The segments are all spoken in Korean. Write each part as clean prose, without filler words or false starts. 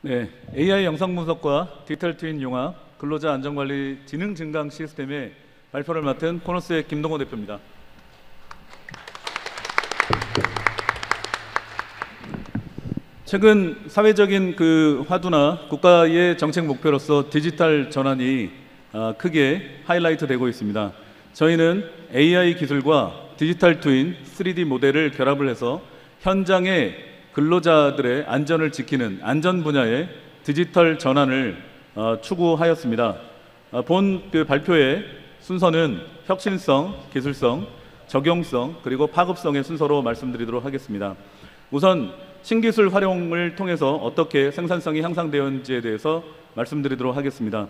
네, AI 영상 분석과 디지털 트윈 융합 근로자 안전관리 지능 증강 시스템의 발표를 맡은 코너스의 김동호 대표입니다. 최근 사회적인 화두나 국가의 정책 목표로서 디지털 전환이 크게 하이라이트 되고 있습니다. 저희는 AI 기술과 디지털 트윈 3D 모델을 결합을 해서 현장의 근로자들의 안전을 지키는 안전 분야의 디지털 전환을 추구하였습니다. 본 발표의 순서는 혁신성, 기술성, 적용성, 그리고 파급성의 순서로 말씀드리도록 하겠습니다. 우선 신기술 활용을 통해서 어떻게 생산성이 향상되었는지에 대해서 말씀드리도록 하겠습니다.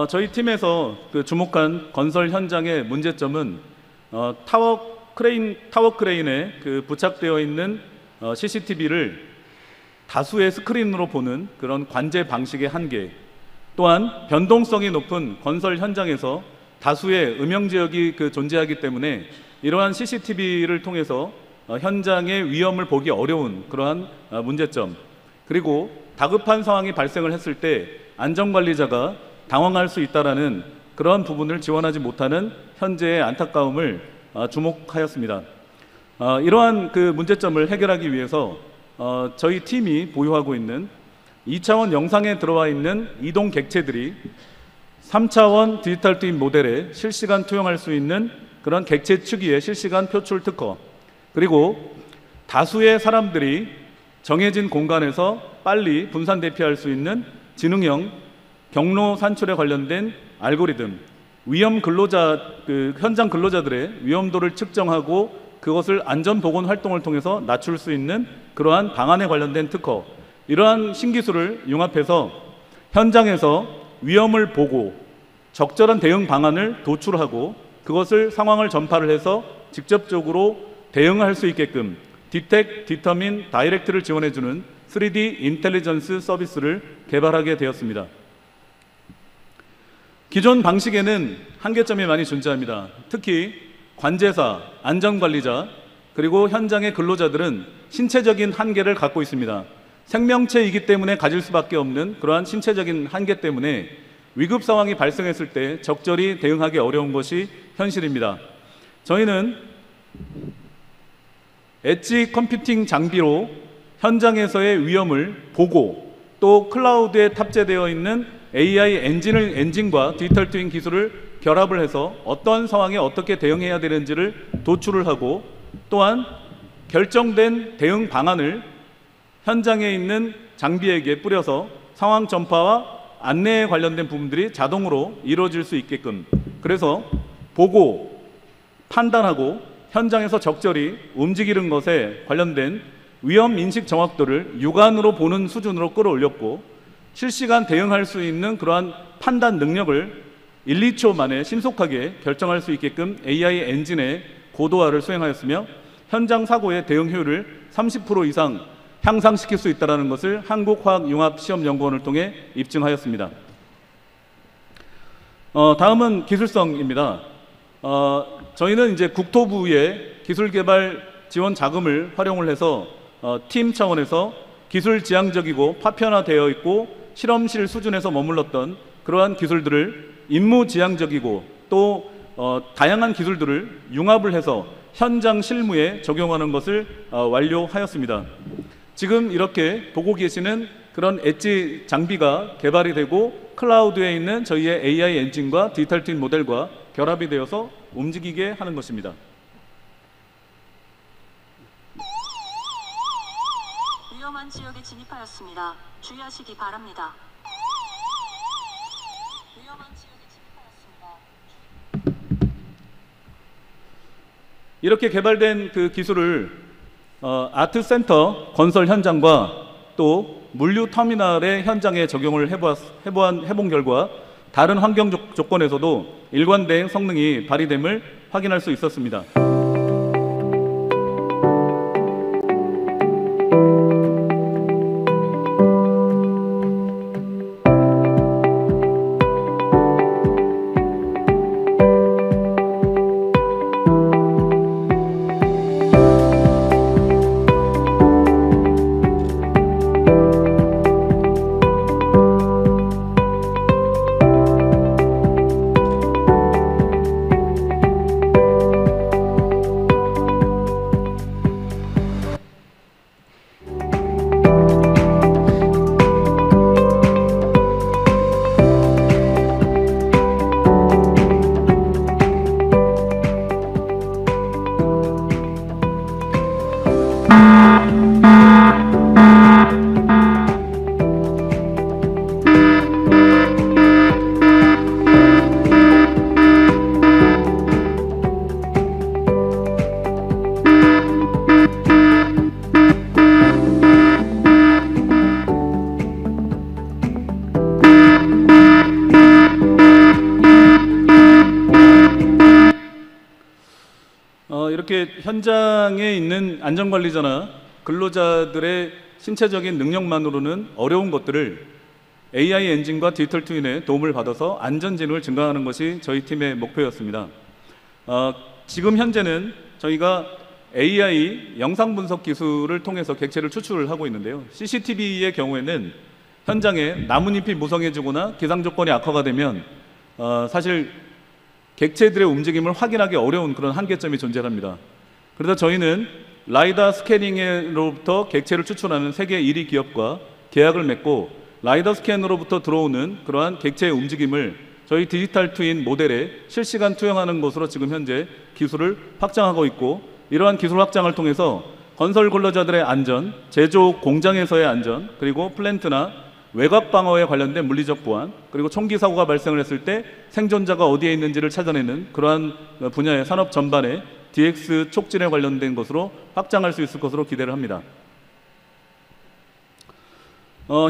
저희 팀에서 주목한 건설 현장의 문제점은 타워 크레인에 부착되어 있는 CCTV를 다수의 스크린으로 보는 그런 관제 방식의 한계, 또한 변동성이 높은 건설 현장에서 다수의 음영 지역이 존재하기 때문에 이러한 CCTV를 통해서 현장의 위험을 보기 어려운 그러한 문제점, 그리고 다급한 상황이 발생을 했을 때 안전관리자가 당황할 수 있다라는 그러한 부분을 지원하지 못하는 현재의 안타까움을 주목하였습니다. 이러한 문제점을 해결하기 위해서 저희 팀이 보유하고 있는 2차원 영상에 들어와 있는 이동 객체들이 3차원 디지털 트윈 모델에 실시간 투영할 수 있는 그런 객체 추기의 실시간 표출 특허, 그리고 다수의 사람들이 정해진 공간에서 빨리 분산 대피할 수 있는 지능형 경로 산출에 관련된 알고리즘, 위험 근로자 현장 근로자들의 위험도를 측정하고 그것을 안전보건 활동을 통해서 낮출 수 있는 그러한 방안에 관련된 특허, 이러한 신기술을 융합해서 현장에서 위험을 보고 적절한 대응 방안을 도출하고 그것을 상황을 전파를 해서 직접적으로 대응할 수 있게끔 디텍, 디터민, 다이렉트를 지원해주는 3D 인텔리전스 서비스를 개발하게 되었습니다. 기존 방식에는 한계점이 많이 존재합니다. 특히 관제사, 안전관리자, 그리고 현장의 근로자들은 신체적인 한계를 갖고 있습니다. 생명체이기 때문에 가질 수밖에 없는 그러한 신체적인 한계 때문에 위급 상황이 발생했을 때 적절히 대응하기 어려운 것이 현실입니다. 저희는 엣지 컴퓨팅 장비로 현장에서의 위험을 보고 또 클라우드에 탑재되어 있는 AI 엔진과 디지털 트윈 기술을 결합을 해서 어떤 상황에 어떻게 대응해야 되는지를 도출을 하고, 또한 결정된 대응 방안을 현장에 있는 장비에게 뿌려서 상황 전파와 안내에 관련된 부분들이 자동으로 이루어질 수 있게끔, 그래서 보고 판단하고 현장에서 적절히 움직이는 것에 관련된 위험 인식 정확도를 육안으로 보는 수준으로 끌어올렸고, 실시간 대응할 수 있는 그러한 판단 능력을 1, 2초 만에 신속하게 결정할 수 있게끔 AI 엔진의 고도화를 수행하였으며 현장 사고의 대응 효율을 30% 이상 향상시킬 수 있다는 것을 한국화학융합시험연구원을 통해 입증하였습니다. 다음은 기술성입니다. 저희는 이제 국토부의 기술개발 지원 자금을 활용을 해서 팀 차원에서 기술 지향적이고 파편화되어 있고 실험실 수준에서 머물렀던 그러한 기술들을 임무 지향적이고 또 다양한 기술들을 융합을 해서 현장 실무에 적용하는 것을 완료하였습니다. 지금 이렇게 보고 계시는 그런 엣지 장비가 개발이 되고 클라우드에 있는 저희의 AI 엔진과 디지털 트윈 모델과 결합이 되어서 움직이게 하는 것입니다. 위험한 지역에 진입하였습니다. 주의하시기 바랍니다. 위험한 지역에 진입하였습니다. 이렇게 개발된 기술을 아트센터 건설 현장과 또 물류 터미널의 현장에 적용을 해본 결과 다른 환경 조건에서도 일관된 성능이 발휘됨을 확인할 수 있었습니다. 현장에 있는 안전관리자나 근로자들의 신체적인 능력만으로는 어려운 것들을 AI 엔진과 디지털 트윈의 도움을 받아서 안전진흥을 증강하는 것이 저희 팀의 목표였습니다. 지금 현재는 저희가 AI 영상 분석 기술을 통해서 객체를 추출을 하고 있는데요. CCTV의 경우에는 현장에 나뭇잎이 무성해지거나 기상 조건이 악화가 되면 사실 객체들의 움직임을 확인하기 어려운 그런 한계점이 존재합니다. 그래서 저희는 라이다 스캐닝으로부터 객체를 추출하는 세계 1위 기업과 계약을 맺고 라이더 스캔으로부터 들어오는 그러한 객체의 움직임을 저희 디지털 트윈 모델에 실시간 투영하는 것으로 지금 현재 기술을 확장하고 있고, 이러한 기술 확장을 통해서 건설 근로자들의 안전, 제조 공장에서의 안전, 그리고 플랜트나 외곽 방어에 관련된 물리적 보안, 그리고 총기 사고가 발생을 했을 때 생존자가 어디에 있는지를 찾아내는 그러한 분야의 산업 전반에 DX 촉진에 관련된 것으로 확장할 수 있을 것으로 기대를 합니다.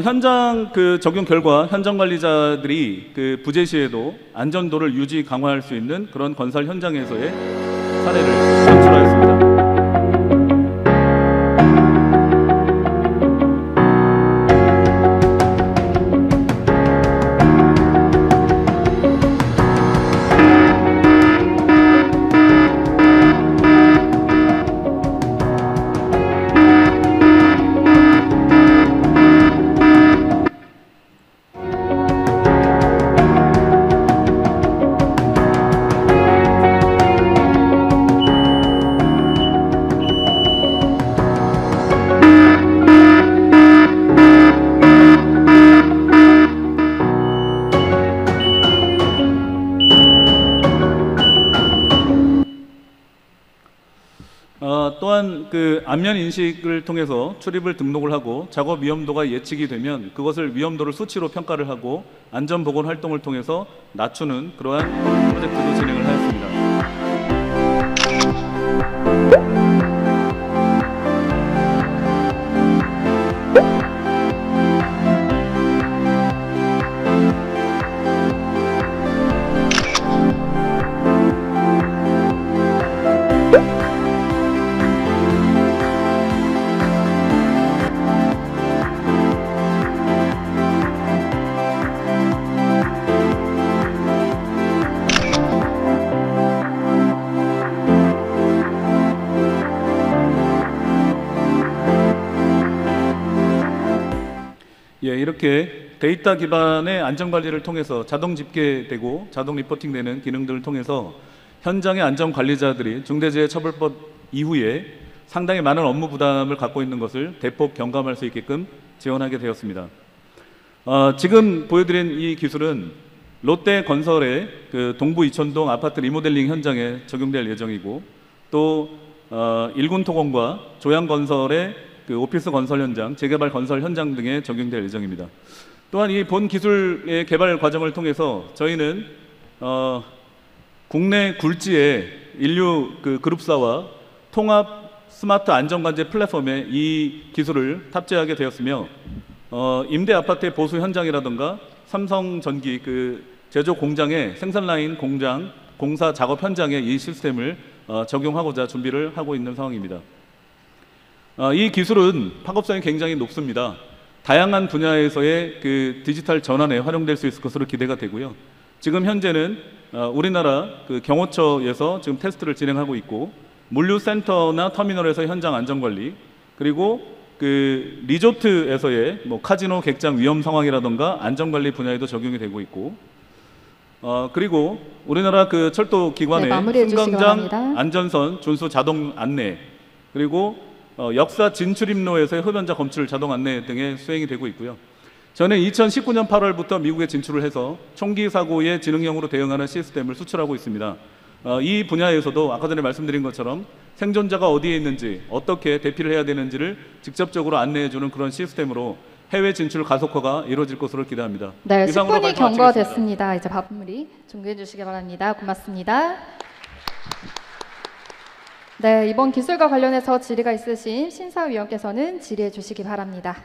현장 적용 결과 현장 관리자들이 부재 시에도 안전도를 유지 강화할 수 있는 그런 건설 현장에서의 사례를 창출하였습니다. 또한 안면 인식을 통해서 출입을 등록을 하고 작업 위험도가 예측이 되면 그것을 위험도를 수치로 평가를 하고 안전보건 활동을 통해서 낮추는 그러한 프로젝트도 진행을 하였습니다. 이렇게 데이터 기반의 안전관리를 통해서 자동 집계되고 자동 리포팅되는 기능들을 통해서 현장의 안전관리자들이 중대재해처벌법 이후에 상당히 많은 업무 부담을 갖고 있는 것을 대폭 경감할 수 있게끔 지원하게 되었습니다. 지금 보여드린 이 기술은 롯데건설의 동부 이촌동 아파트 리모델링 현장에 적용될 예정이고, 또 일군토공과 조양건설의 오피스 건설 현장, 재개발 건설 현장 등에 적용될 예정입니다. 또한 이 본 기술의 개발 과정을 통해서 저희는 국내 굴지의 인류 그룹사와 통합 스마트 안전관제 플랫폼에 이 기술을 탑재하게 되었으며, 임대 아파트의 보수 현장이라든가 삼성전기 제조 공장의 생산 라인 공장 공사 작업 현장에 이 시스템을 적용하고자 준비를 하고 있는 상황입니다. 이 기술은 파급성이 굉장히 높습니다. 다양한 분야에서의 디지털 전환에 활용될 수 있을 것으로 기대가 되고요. 지금 현재는 우리나라 경호처에서 지금 테스트를 진행하고 있고, 물류센터나 터미널에서 현장 안전관리, 그리고 리조트에서의 카지노 객장 위험 상황이라던가 안전관리 분야에도 적용이 되고 있고, 그리고 우리나라 철도 기관의 승강장 안전선 준수 자동 안내, 그리고 역사 진출입로에서의 흡연자 검출 자동 안내 등의 수행이 되고 있고요. 저는 2019년 8월부터 미국에 진출을 해서 총기 사고에 지능형으로 대응하는 시스템을 수출하고 있습니다. 이 분야에서도 아까 전에 말씀드린 것처럼 생존자가 어디에 있는지, 어떻게 대피를 해야 되는지를 직접적으로 안내해주는 그런 시스템으로 해외 진출 가속화가 이루어질 것으로 기대합니다. 네, 10분이 경과됐습니다. 이제 밥물이 종료해 주시기 바랍니다. 고맙습니다. 네, 이번 기술과 관련해서 질의가 있으신 심사위원께서는 질의해 주시기 바랍니다.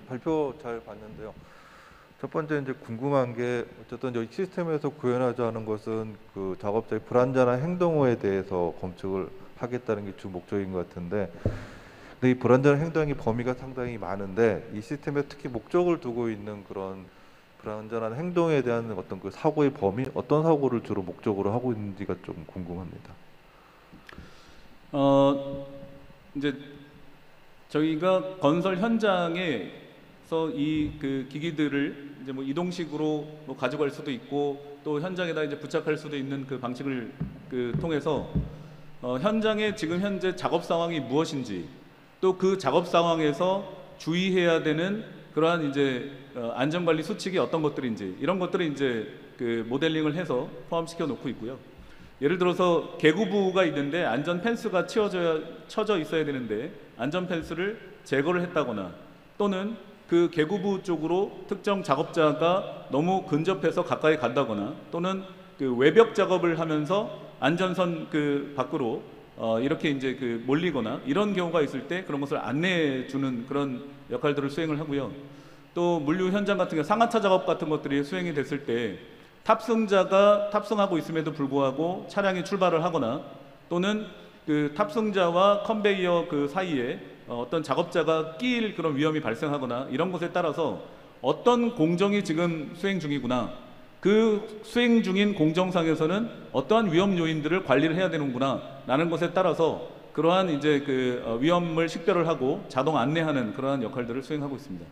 발표 잘 봤는데요. 첫 번째 이제 궁금한 게 어쨌든 여기 시스템에서 구현하자는 것은 그 작업자의 불완전한 행동에 대해서 검측을 하겠다는 게 주 목적인 것 같은데, 근데 이 불완전한 행동의 범위가 상당히 많은데 이 시스템에 특히 목적을 두고 있는 그런 불완전한 행동에 대한 어떤 그 사고의 범위, 어떤 사고를 주로 목적으로 하고 있는지가 좀 궁금합니다. 이제 저희가 건설 현장에서 이 그 기기들을 이제 뭐 이동식으로 뭐 가져갈 수도 있고 또 현장에다 이제 부착할 수도 있는 그 방식을 통해서 현장에 지금 현재 작업 상황이 무엇인지 또 그 작업 상황에서 주의해야 되는 그러한 이제 안전관리 수칙이 어떤 것들인지 이런 것들을 이제 그 모델링을 해서 포함시켜 놓고 있고요. 예를 들어서 개구부가 있는데 안전 펜스가 쳐져 있어야 되는데 안전 펜스를 제거를 했다거나 또는 그 개구부 쪽으로 특정 작업자가 너무 근접해서 가까이 간다거나 또는 그 외벽 작업을 하면서 안전선 그 밖으로 이렇게 이제 그 몰리거나 이런 경우가 있을 때 그런 것을 안내해 주는 그런 역할들을 수행을 하고요. 또 물류 현장 같은 경우 상하차 작업 같은 것들이 수행이 됐을 때 탑승자가 탑승하고 있음에도 불구하고 차량이 출발을 하거나 또는 그 탑승자와 컨베이어 그 사이에 어떤 작업자가 끼일 그런 위험이 발생하거나 이런 것에 따라서 어떤 공정이 지금 수행 중이구나, 그 수행 중인 공정상에서는 어떠한 위험 요인들을 관리를 해야 되는구나 라는 것에 따라서 그러한 이제 그 위험을 식별을 하고 자동 안내하는 그러한 역할들을 수행하고 있습니다.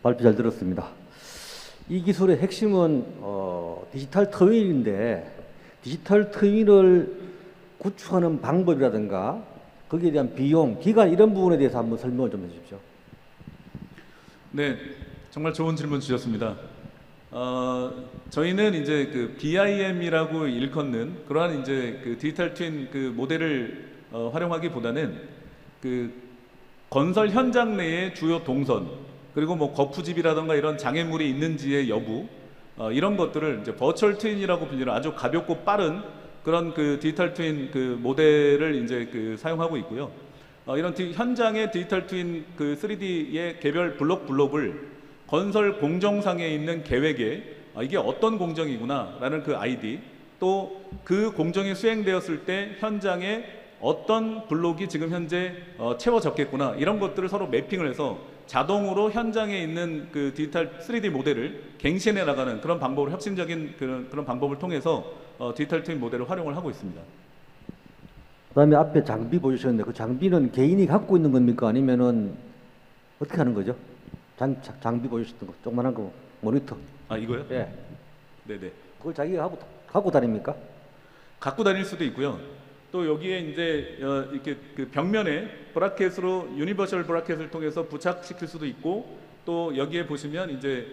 발표 잘 들었습니다. 이 기술의 핵심은 디지털 트윈인데 디지털 트윈을 구축하는 방법이라든가 거기에 대한 비용, 기간 이런 부분에 대해서 한번 설명을 좀 해주십시오. 네, 정말 좋은 질문 주셨습니다. 저희는 이제 그 BIM이라고 일컫는 그러한 이제 그 디지털 트윈 그 모델을 활용하기보다는 그 건설 현장 내의 주요 동선 그리고 뭐 거푸집이라든가 이런 장애물이 있는지의 여부 이런 것들을 이제 버추얼 트윈이라고 불리는 아주 가볍고 빠른 그런 그 디지털 트윈 그 모델을 이제 그 사용하고 있고요. 이런 현장의 디지털 트윈 그 3D의 개별 블록을 건설 공정상에 있는 계획에 이게 어떤 공정이구나라는 그 아이디 또 그 공정이 수행되었을 때 현장에 어떤 블록이 지금 현재 채워졌겠구나 이런 것들을 서로 매핑을 해서 자동으로 현장에 있는 그 디지털 3D 모델을 갱신해 나가는 그런 방법을 혁신적인 그런 방법을 통해서 디지털 트윈 모델을 활용을 하고 있습니다. 그다음에 앞에 장비 보여주셨는데 그 장비는 개인이 갖고 있는 겁니까? 아니면은 어떻게 하는 거죠? 장비 보여주셨던 거 조그만한 거 모니터. 아 이거요? 예. 네네. 그걸 자기가 갖고 다닙니까? 갖고 다닐 수도 있고요. 또 여기에 이제 이렇게 그 벽면에 브라켓으로 유니버셜 브라켓을 통해서 부착시킬 수도 있고 또 여기에 보시면 이제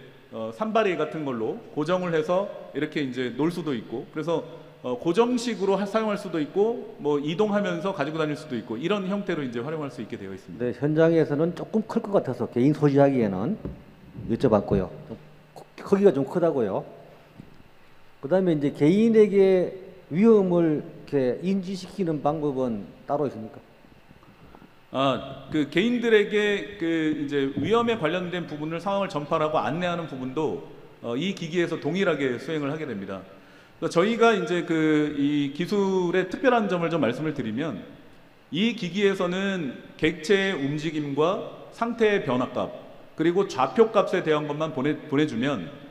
산발이 같은 걸로 고정을 해서 이렇게 이제 놓을 수도 있고 그래서 고정식으로 사용할 수도 있고 뭐 이동하면서 가지고 다닐 수도 있고 이런 형태로 이제 활용할 수 있게 되어 있습니다. 네, 현장에서는 조금 클 것 같아서 개인 소지하기에는 여쭤봤고요. 크기가 좀 크다고요. 그다음에 이제 개인에게 위험을 이렇게 인지시키는 방법은 따로 있습니까? 그 개인들에게 그 이제 위험에 관련된 부분을 상황을 전파하고 안내하는 부분도 이 기기에서 동일하게 수행을 하게 됩니다. 그래서 저희가 이제 그 이 기술의 특별한 점을 좀 말씀을 드리면 이 기기에서는 객체의 움직임과 상태의 변화값 그리고 좌표값에 대한 것만 보내주면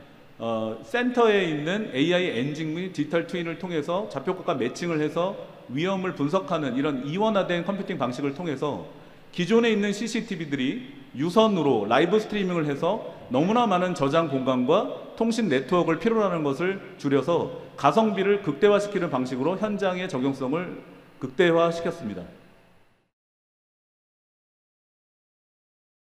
센터에 있는 AI 엔진 및 디지털 트윈을 통해서 좌표값과 매칭을 해서 위험을 분석하는 이런 이원화된 컴퓨팅 방식을 통해서 기존에 있는 CCTV들이 유선으로 라이브 스트리밍을 해서 너무나 많은 저장 공간과 통신 네트워크를 필요로 하는 것을 줄여서 가성비를 극대화시키는 방식으로 현장의 적용성을 극대화시켰습니다.